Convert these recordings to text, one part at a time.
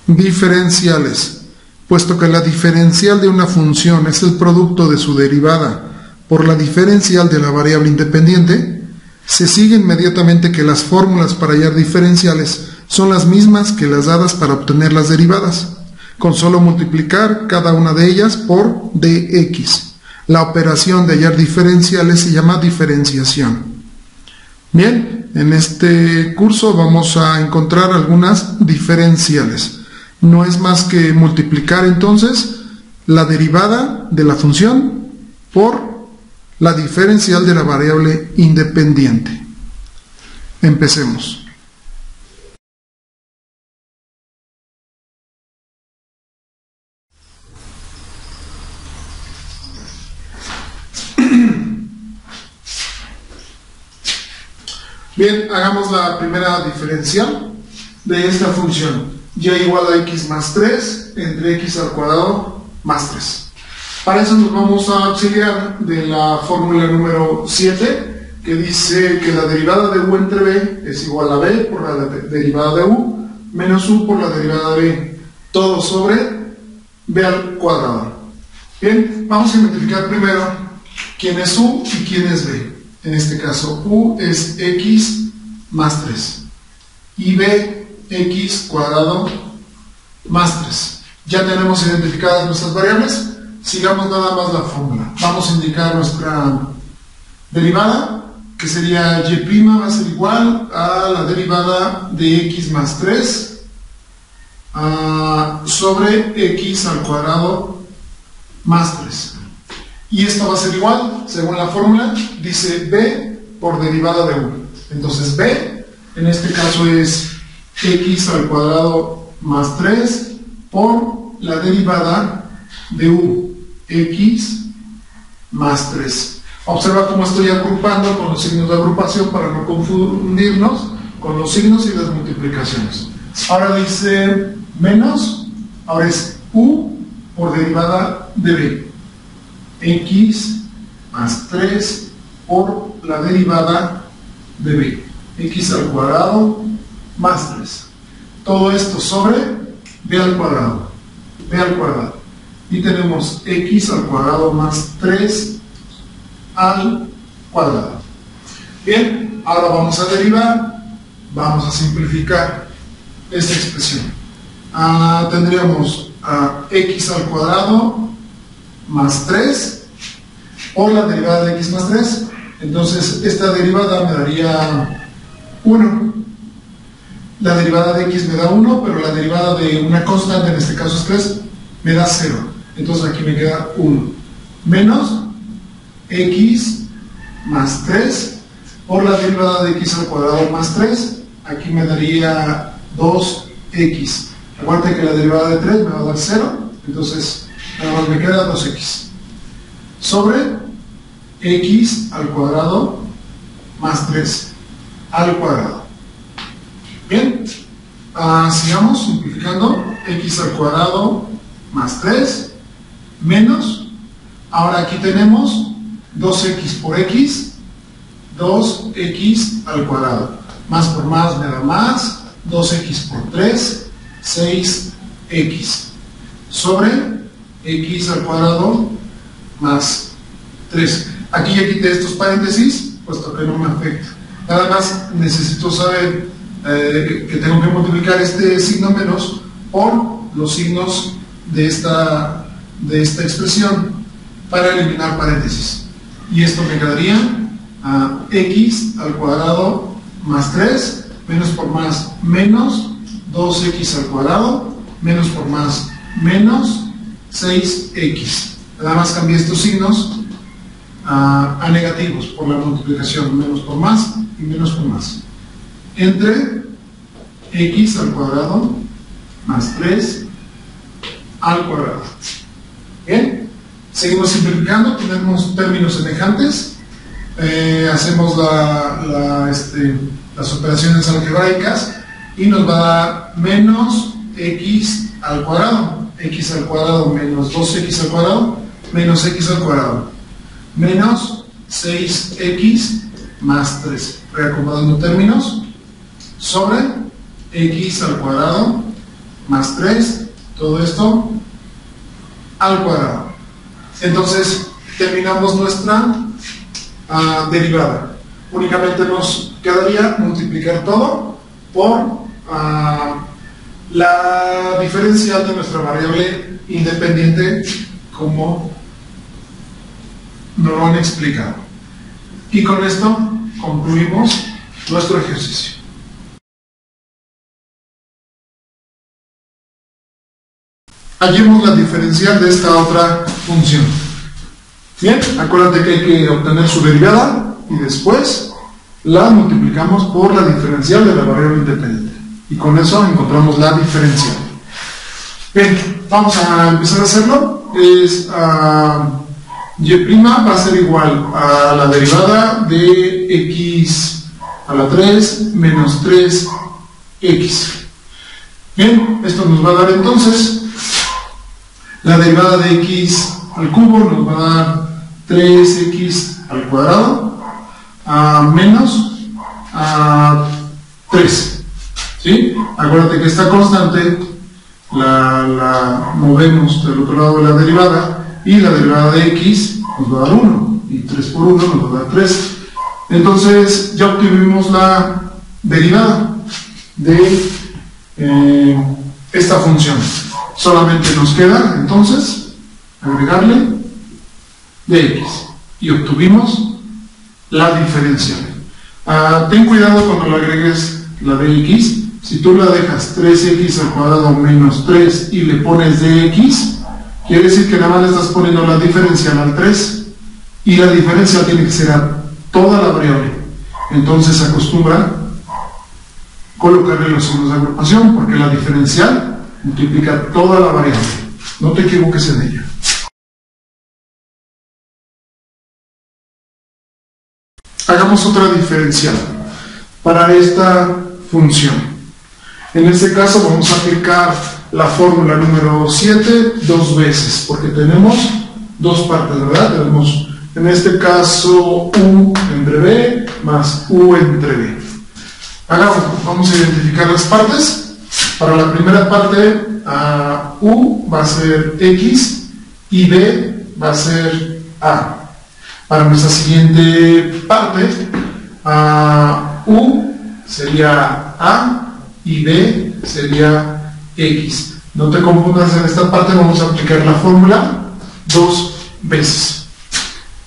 Diferenciales. Puesto que la diferencial de una función es el producto de su derivada por la diferencial de la variable independiente, se sigue inmediatamente que las fórmulas para hallar diferenciales son las mismas que las dadas para obtener las derivadas, con solo multiplicar cada una de ellas por dx. La operación de hallar diferenciales se llama diferenciación. Bien, en este curso vamos a encontrar algunas diferenciales. No es más que multiplicar entonces la derivada de la función por la diferencial de la variable independiente. Empecemos. Bien, hagamos la primera diferencial de esta función. Y igual a x más 3 entre x al cuadrado más 3. Para eso nos vamos a auxiliar de la fórmula número 7, que dice que la derivada de u entre b es igual a b por la derivada de u menos u por la derivada de b, todo sobre b al cuadrado. Bien, vamos a identificar primero quién es u y quién es b. En este caso, u es x más 3 y b x cuadrado más 3. Ya tenemos identificadas nuestras variables. Sigamos nada más la fórmula. Vamos a indicar nuestra derivada, que sería y' va a ser igual a la derivada de x más 3 sobre x al cuadrado más 3. Y esto va a ser igual, según la fórmula, dice b por derivada de u. Entonces b, en este caso es x al cuadrado más 3 por la derivada de u, x más 3. Observa cómo estoy agrupando con los signos de agrupación para no confundirnos con los signos y las multiplicaciones. Ahora dice menos, ahora es u por derivada de b, x más 3 por la derivada de b, x al cuadrado más 3. Todo esto sobre b al cuadrado, y tenemos x al cuadrado más 3 al cuadrado. Bien, ahora vamos a derivar, vamos a simplificar esta expresión. Tendríamos x al cuadrado más 3 por la derivada de x más 3. Entonces esta derivada me daría 1. La derivada de x me da 1, pero la derivada de una constante, en este caso es 3, me da 0. Entonces aquí me queda 1. Menos x más 3 por la derivada de x al cuadrado más 3. Aquí me daría 2x. Recuerden que la derivada de 3 me va a dar 0. Entonces nada más me queda 2x. Sobre x al cuadrado más 3 al cuadrado. Bien, sigamos simplificando. X al cuadrado más 3 menos, ahora aquí tenemos 2x por x, 2x al cuadrado, más por más me da más, 2x por 3, 6x, sobre x al cuadrado más 3. Aquí ya quité estos paréntesis, puesto que no me afecta. Nada más necesito saber que tengo que multiplicar este signo menos por los signos de esta expresión para eliminar paréntesis. Y esto me quedaría x al cuadrado más 3, menos por más menos 2x al cuadrado, menos por más menos 6x. Nada más cambié estos signos a negativos por la multiplicación, menos por más y menos por más, entre x al cuadrado más 3 al cuadrado. Bien, seguimos simplificando, tenemos términos semejantes, hacemos las operaciones algebraicas y nos va a dar menos x al cuadrado menos 2x al cuadrado menos x al cuadrado menos 6x más 3, reacomodando términos, sobre x al cuadrado más 3, todo esto al cuadrado. Entonces terminamos nuestra derivada. Únicamente nos quedaría multiplicar todo por la diferencial de nuestra variable independiente, como nos lo han explicado. Y con esto concluimos nuestro ejercicio. Hallemos la diferencial de esta otra función. Bien, acuérdate que hay que obtener su derivada y después la multiplicamos por la diferencial de la variable independiente. Y con eso encontramos la diferencial. Bien, vamos a empezar a hacerlo. Y' va a ser igual a la derivada de x a la 3 menos 3x. Bien, esto nos va a dar entonces la derivada de x al cubo, nos va a dar 3x al cuadrado menos 3. ¿Sí? Acuérdate que esta constante la movemos del otro lado de la derivada, y la derivada de x nos va a dar 1, y 3 por 1 nos va a dar 3. Entonces ya obtuvimos la derivada de esta función. Solamente nos queda entonces agregarle dx y obtuvimos la diferencial. Ten cuidado cuando le agregues la dx. Si tú la dejas 3x al cuadrado menos 3 y le pones dx, quiere decir que nada más le estás poniendo la diferencial al 3, y la diferencial tiene que ser a toda la variable. Entonces acostumbra colocarle los signos de agrupación, porque la diferencial multiplica toda la variable. No te equivoques en ella. Hagamos otra diferencial para esta función. En este caso vamos a aplicar la fórmula número 7 dos veces, porque tenemos dos partes, ¿verdad? Tenemos en este caso u entre b más u entre b. Vamos a identificar las partes. Para la primera parte, u va a ser x y b va a ser a. Para nuestra siguiente parte, u sería a y b sería x. No te confundas, en esta parte vamos a aplicar la fórmula dos veces.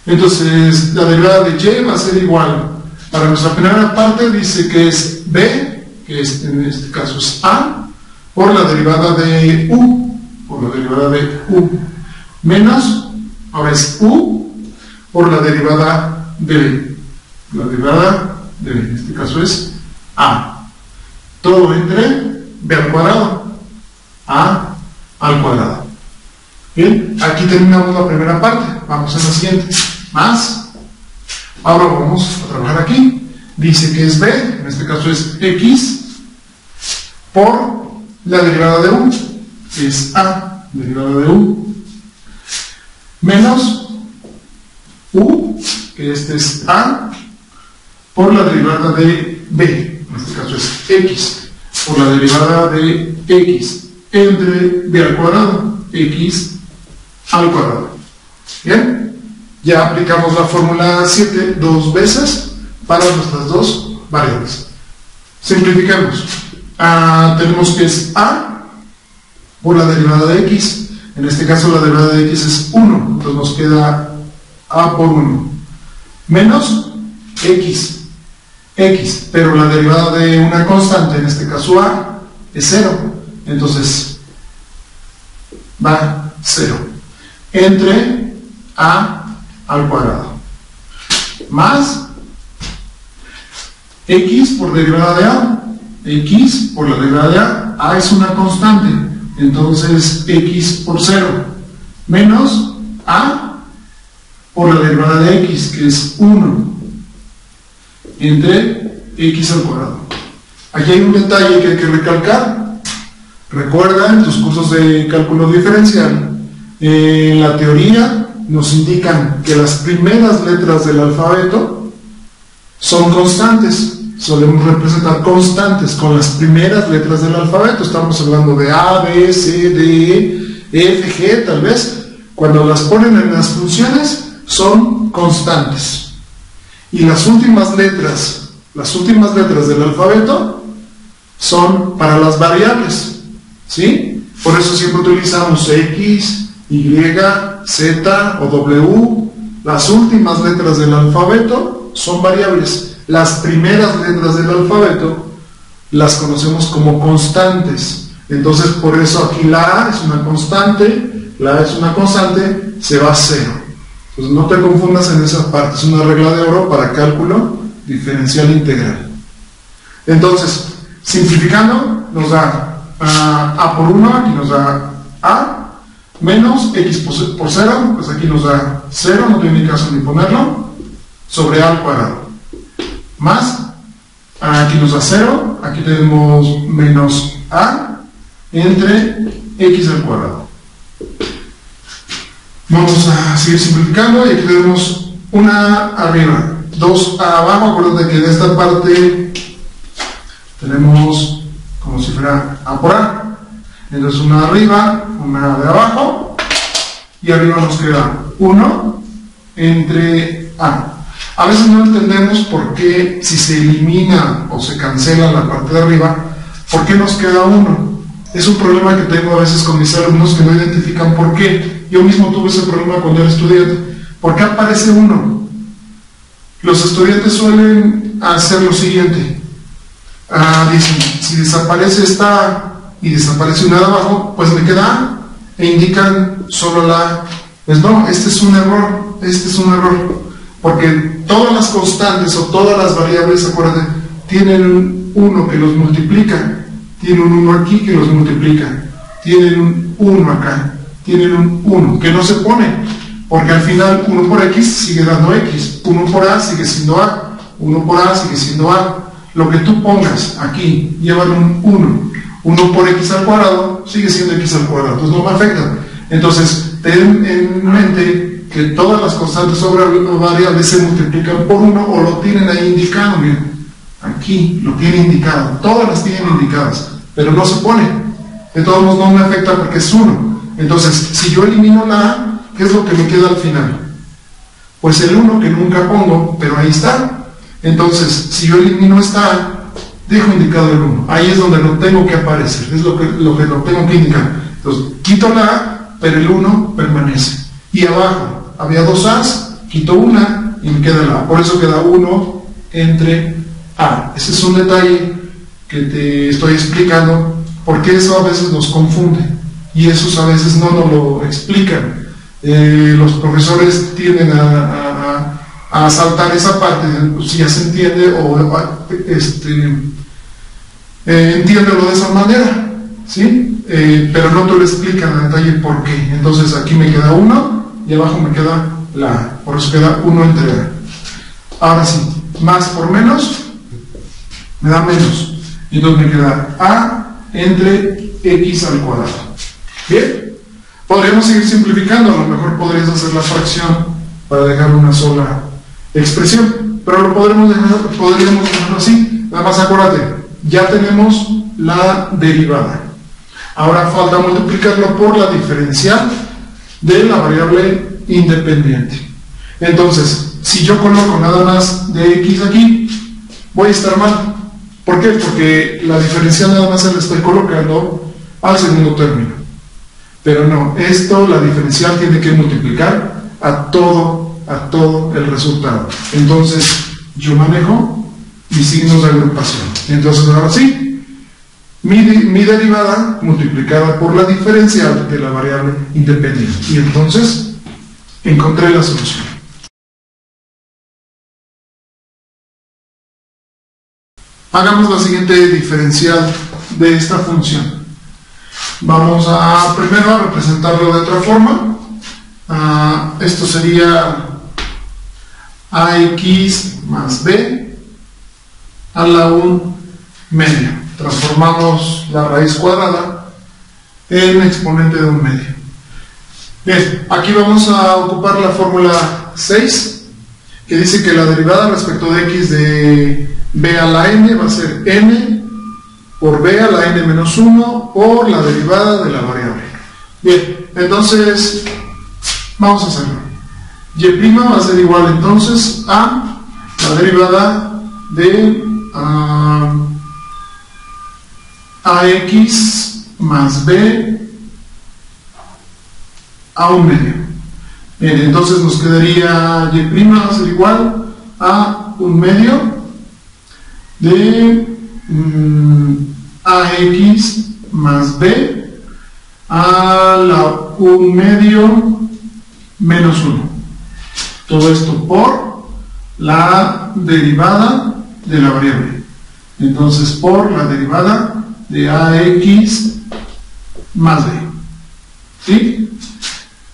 Entonces la derivada de y va a ser igual. Para nuestra primera parte dice que es b, que en este caso es a, por la derivada de u, menos, ahora es u, por la derivada de b. La derivada de b, en este caso es a. Todo entre b al cuadrado, a al cuadrado. Bien, aquí terminamos la primera parte. Vamos a la siguiente. Más. Ahora vamos a trabajar aquí. Dice que es b, en este caso es x, por la derivada de u, que es a, derivada de u, menos u, que este es a, por la derivada de b. En este caso es x, por la derivada de x entre b al cuadrado, x al cuadrado. Bien, ya aplicamos la fórmula 7 dos veces para nuestras dos variables. Simplificamos. Tenemos que es a por la derivada de x. En este caso la derivada de x es 1, entonces nos queda a por 1 menos x, pero la derivada de una constante, en este caso a, es 0, entonces va 0 entre a al cuadrado más x por derivada de a, x por la derivada de a es una constante, entonces x por 0 menos a por la derivada de x, que es 1 entre x al cuadrado. Aquí hay un detalle que hay que recalcar. Recuerda, en tus cursos de cálculo diferencial, en la teoría nos indican que las primeras letras del alfabeto son constantes. solemos representar constantes con las primeras letras del alfabeto. Estamos hablando de A, B, C, D, E, F, G, tal vez. Cuando las ponen en las funciones, son constantes. Y las últimas letras del alfabeto son para las variables, ¿sí? Por eso siempre utilizamos X, Y, Z o W. Las últimas letras del alfabeto son variables. Las primeras letras del alfabeto las conocemos como constantes. Entonces, por eso aquí la A es una constante, la A es una constante, se va a 0. Entonces, no te confundas en esa parte. Es una regla de oro para cálculo diferencial integral. Entonces, simplificando, nos da A por 1, aquí nos da A, menos X por 0, pues aquí nos da 0, no tiene ni caso ni ponerlo, sobre A al cuadrado. Más, aquí nos da 0, aquí tenemos menos A entre X al cuadrado. Vamos a seguir simplificando y aquí tenemos una arriba, 2 abajo. Acuérdate que en esta parte tenemos como si fuera A por A. Entonces una arriba, una de abajo, y arriba nos queda 1 entre A. A veces no entendemos por qué, si se elimina o se cancela la parte de arriba, ¿por qué nos queda 1? Es un problema que tengo a veces con mis alumnos que no identifican por qué. Yo mismo tuve ese problema cuando era estudiante. ¿Por qué aparece 1? Los estudiantes suelen hacer lo siguiente. Dicen, si desaparece esta A y desaparece una de abajo, pues me queda A, e indican solo la A. Pues no, este es un error, porque todas las constantes o todas las variables, acuérdate, tienen un 1 que los multiplica, tienen un 1 aquí que los multiplica, tienen un 1 acá, tienen un 1 que no se pone, porque al final 1 por X sigue dando X, 1 por A sigue siendo A, 1 por A sigue siendo A. Lo que tú pongas aquí llevan un 1. 1 por X al cuadrado sigue siendo X al cuadrado, entonces no me afecta. Entonces, ten en mente que todas las constantes sobre variables se multiplican por 1 o lo tienen ahí indicado. Miren, aquí lo tiene indicado, todas las tienen indicadas, pero no se pone. De todos modos no me afecta porque es 1. Entonces, si yo elimino la A, ¿qué es lo que me queda al final? Pues el 1 que nunca pongo, pero ahí está. Entonces, si yo elimino esta A, dejo indicado el 1. Ahí es donde lo tengo que aparecer, es lo que lo tengo que indicar. Entonces, quito la A, pero el 1 permanece. Y abajo había 2 A's, quito una y me queda la A. Por eso queda 1 entre A. Ese es un detalle que te estoy explicando, porque eso a veces nos confunde. Y esos a veces no nos lo explican. Los profesores tienden a saltar esa parte, si ya se entiende o entiéndelo de esa manera, ¿sí? Pero no te lo explican en detalle por qué. Entonces aquí me queda 1 y abajo me queda la A, por eso queda 1 entre A. Ahora sí, más por menos me da menos, y entonces me queda A entre X al cuadrado. Bien, podríamos seguir simplificando, a lo mejor podrías hacer la fracción para dejar una sola expresión, pero lo podríamos dejarlo así. Nada más acuérdate, ya tenemos la derivada. Ahora falta multiplicarlo por la diferencial de la variable independiente. Entonces, si yo coloco nada más de X aquí, voy a estar mal. ¿Por qué? Porque la diferencial nada más se la estoy colocando al segundo término. Pero no, la diferencial tiene que multiplicar a todo el resultado. Entonces, yo manejo mis signos de agrupación. Entonces, ahora sí, mi derivada multiplicada por la diferencial de la variable independiente. Y entonces, encontré la solución. Hagamos la siguiente diferencial de esta función. Vamos primero a representarlo de otra forma. Esto sería AX más B a la 1 medio. Transformamos la raíz cuadrada en exponente de 1 medio. Bien, aquí vamos a ocupar la fórmula 6, que dice que la derivada respecto de X de b a la n va a ser n por b a la n menos 1 por la derivada de la variable. Bien, entonces vamos a hacerlo. Y' va a ser igual entonces a la derivada de ax más b a un medio. Bien, entonces nos quedaría y' va a ser igual a un medio de ax más b a la un medio menos 1. Todo esto por la derivada de la variable. Entonces, por la derivada de ax más b. ¿Sí?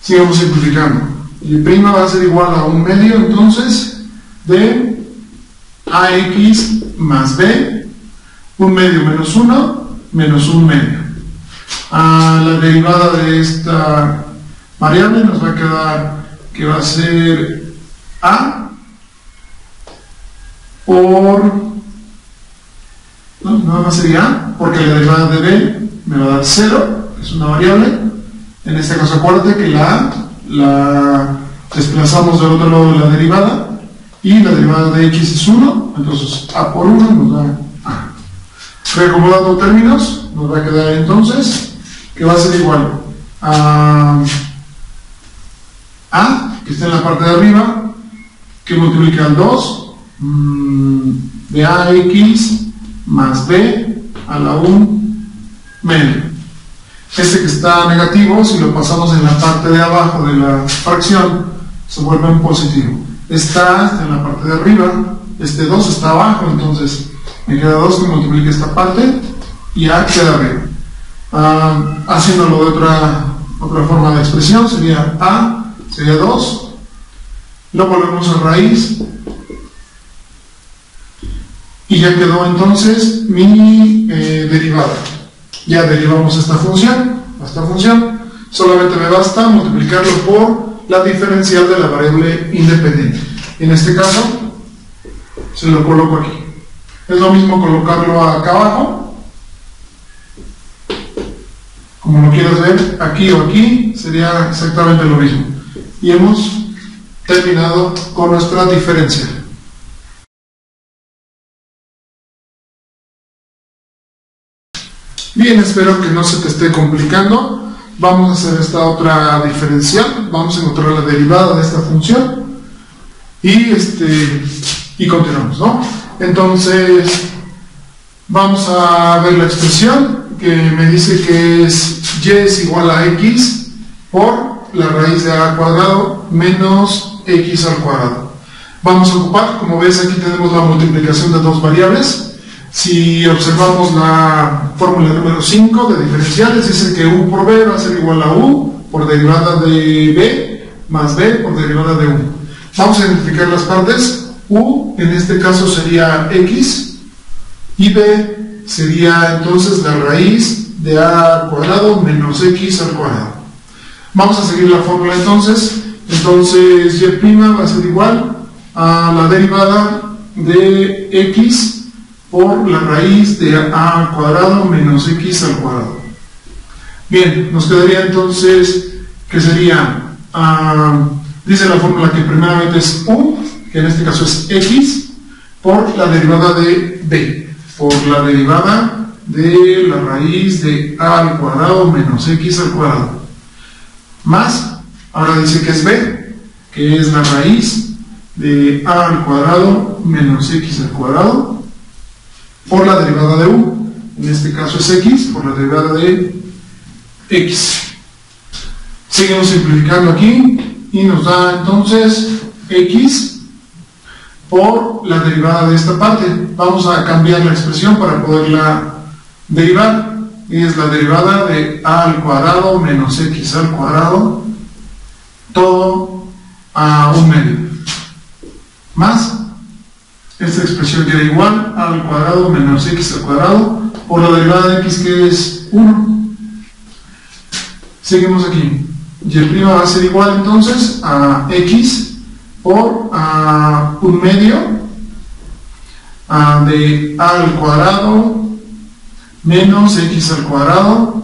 Sigamos simplificando. Y' va a ser igual a un medio, entonces, de ax más b, un medio menos 1, menos un medio. La derivada de esta variable nos va a quedar que va a ser a por... no, nada más sería a, porque la derivada de b me va a dar 0, que es una variable. En este caso acuérdate que la a la desplazamos del otro lado de la derivada, y la derivada de x es 1, entonces a por 1 nos da a. Reacomodando términos, nos va a quedar entonces que va a ser igual a que está en la parte de arriba, que multiplica al 2 de ax más b a la 1 medio. Este que está negativo, si lo pasamos en la parte de abajo de la fracción, se vuelve en positivo. Está en la parte de arriba, este 2 está abajo, entonces me queda 2 que multiplica esta parte y a queda arriba. Haciéndolo de otra forma de expresión, sería a, sería 2, lo volvemos a raíz y ya quedó entonces mi derivada. Ya derivamos esta función, solamente me basta multiplicarlo por la diferencial de la variable independiente. En este caso, se lo coloco aquí. Es lo mismo colocarlo acá abajo, como lo quieras ver, aquí o aquí, sería exactamente lo mismo. Y hemos terminado con nuestra diferencial. Bien, espero que no se te esté complicando. Vamos a hacer esta otra diferencial. Vamos a encontrar la derivada de esta función. Y continuamos, ¿no? Entonces, vamos a ver la expresión que me dice que y es igual a x por la raíz de a cuadrado menos x al cuadrado. Vamos a ocupar, como ves, aquí tenemos la multiplicación de dos variables. Si observamos la fórmula número 5 de diferenciales, dice que u por b va a ser igual a u por derivada de b más b por derivada de 1. Vamos a identificar las partes. U en este caso sería x y b sería entonces la raíz de a al cuadrado menos x al cuadrado. Vamos a seguir la fórmula entonces. Entonces y' va a ser igual a la derivada de x por la raíz de a al cuadrado menos x al cuadrado. Bien, nos quedaría entonces que sería, dice la fórmula que primeramente es u, que en este caso es x, por la derivada de b, por la derivada de la raíz de a al cuadrado menos x al cuadrado. Más, ahora dice que es b, que es la raíz de a al cuadrado menos x al cuadrado, por la derivada de u, en este caso es x, por la derivada de x. Seguimos simplificando aquí y nos da entonces x por la derivada de esta parte. Vamos a cambiar la expresión para poderla derivar, y es la derivada de a al cuadrado menos x al cuadrado, todo a un medio, más esta expresión queda igual a al cuadrado menos x al cuadrado por la derivada de x, que es 1. Seguimos aquí. Y' va a ser igual entonces a x por un medio de a al cuadrado menos x al cuadrado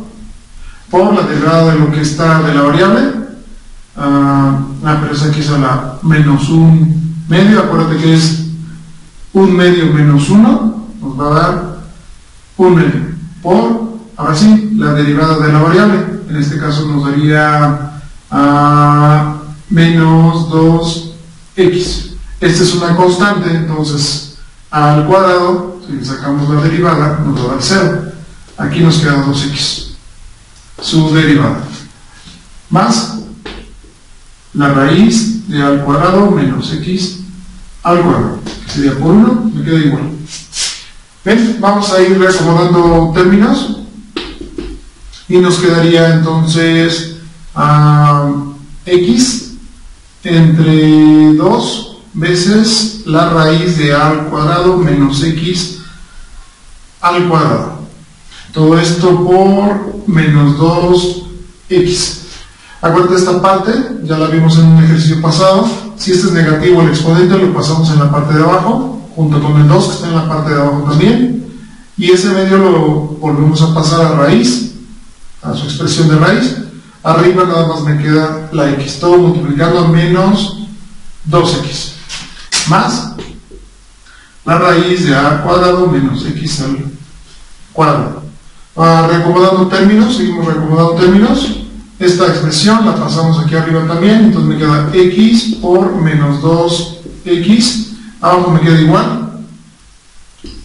por la derivada de lo que está de la variable, pero es aquí a la menos 1 medio, acuérdate que es 1 medio menos 1, nos va a dar 1 medio, por, ahora sí, la derivada de la variable, en este caso nos daría menos 2x. Esta es una constante, entonces a al cuadrado, si sacamos la derivada, nos va a dar 0. Aquí nos queda 2x, su derivada, más la raíz de a al cuadrado menos x al cuadrado, que sería por 1, me queda igual. Bien, vamos a ir reacomodando términos y nos quedaría entonces x entre 2 veces la raíz de a al cuadrado menos x al cuadrado. Todo esto por menos 2x. Acuérdate, esta parte ya la vimos en un ejercicio pasado. Si este es negativo, el exponente lo pasamos en la parte de abajo, junto con el 2 que está en la parte de abajo también. Y ese medio lo volvemos a pasar a raíz, a su expresión de raíz. Arriba nada más me queda la x, todo multiplicando a menos 2x, más la raíz de a al cuadrado menos x al cuadrado. Reacomodando términos, seguimos reacomodando términos. Esta expresión la pasamos aquí arriba también, entonces me queda x por menos 2x, abajo me queda igual,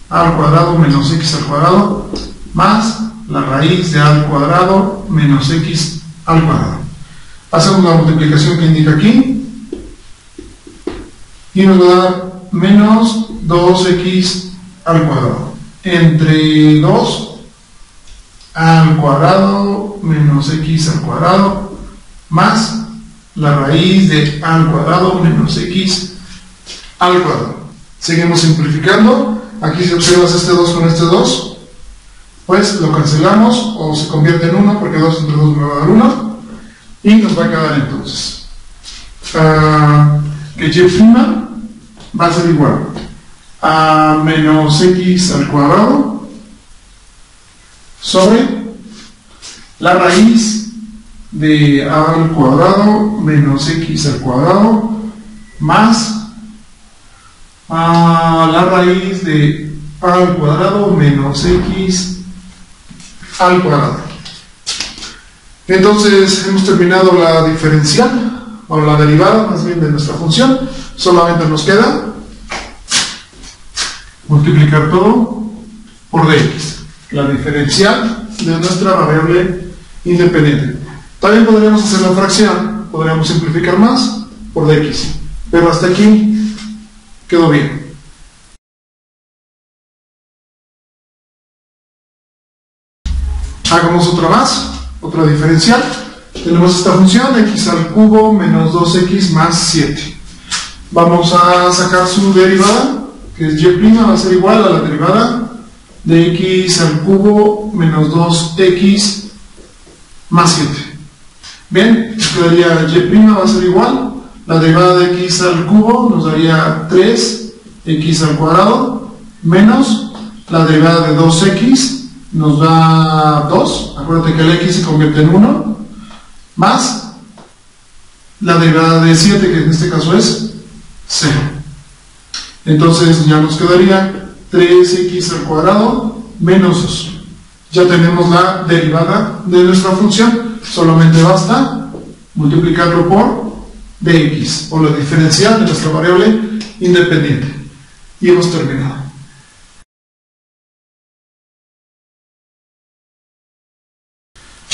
a al cuadrado menos x al cuadrado, más la raíz de a al cuadrado menos x al cuadrado. Hacemos la multiplicación que indica aquí, y nos va a dar menos 2x al cuadrado, entre 2 al cuadrado menos x al cuadrado más la raíz de a al cuadrado menos x al cuadrado. Seguimos simplificando. Aquí si observas este 2 con este 2, pues lo cancelamos o se convierte en 1, porque 2 entre 2 me va a dar 1, y nos va a quedar entonces que y' va a ser igual a menos x al cuadrado sobre la raíz de a al cuadrado menos x al cuadrado más la raíz de a al cuadrado menos x al cuadrado. Entonces hemos terminado la diferencial, o la derivada más bien de nuestra función. Solamente nos queda multiplicar todo por dx, la diferencial de nuestra variable independiente. También podríamos hacer la fracción, podríamos simplificar más por dx, pero hasta aquí quedó bien. Hagamos otra más, otra diferencial. Tenemos esta función x al cubo menos 2x más 7. Vamos a sacar su derivada, que es y', va a ser igual a la derivada de x al cubo menos 2x más 7. Bien, quedaría y' va a ser igual, la derivada de x al cubo nos daría 3x al cuadrado menos la derivada de 2x nos da 2, acuérdate que el x se convierte en 1, más la derivada de 7, que en este caso es 0. Entonces ya nos quedaría 3x al cuadrado menos 2. Ya tenemos la derivada de nuestra función, solamente basta multiplicarlo por dx, o la diferencial de nuestra variable independiente. Y hemos terminado.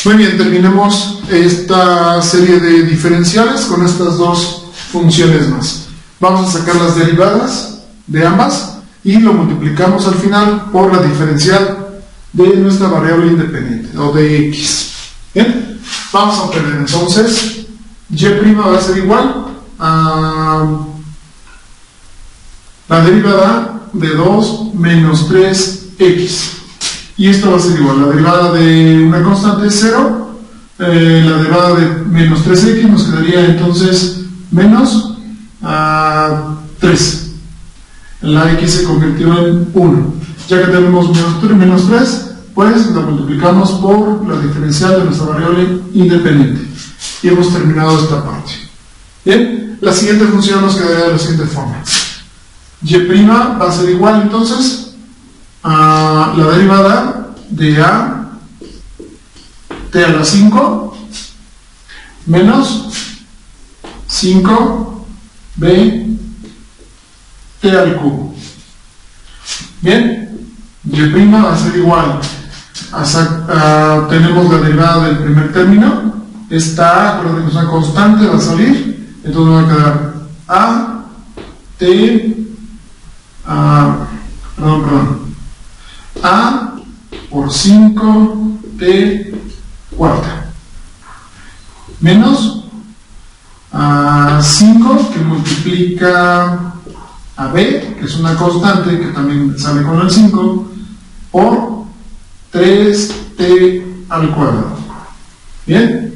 Muy bien, terminemos esta serie de diferenciales con estas dos funciones más. Vamos a sacar las derivadas de ambas y lo multiplicamos al final por la diferencial de nuestra variable independiente, o de x. Bien, vamos a obtener entonces y' va a ser igual a la derivada de 2 menos 3x. Y esto va a ser igual, la derivada de una constante es 0, la derivada de menos 3x nos quedaría entonces menos 3. la x se convirtió en 1. Ya que tenemos menos 3, pues lo multiplicamos por la diferencial de nuestra variable independiente. Y hemos terminado esta parte. Bien, la siguiente función nos quedaría de la siguiente forma. Y' va a ser igual entonces a la derivada de a t a la 5 menos 5b t al cubo. Bien, y' va a ser igual a, tenemos la derivada del primer término, esta, acuérdense que es una constante, va a salir, entonces va a quedar a t a por 5t cuarta menos 5 que multiplica a b, que es una constante que también sale con el 5, por 3t al cuadrado. Bien,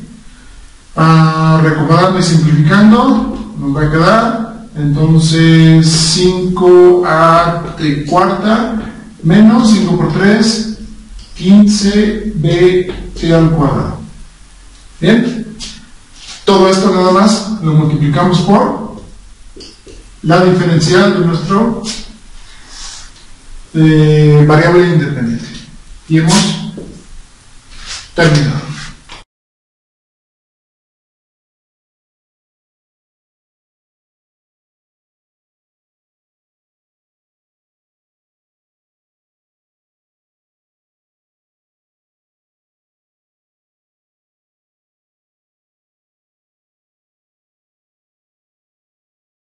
recordando y simplificando nos va a quedar entonces 5at cuarta menos 5 por 3, 15bt al cuadrado. Bien, todo esto nada más lo multiplicamos por la diferencial de nuestro variable independiente. Y hemos terminado.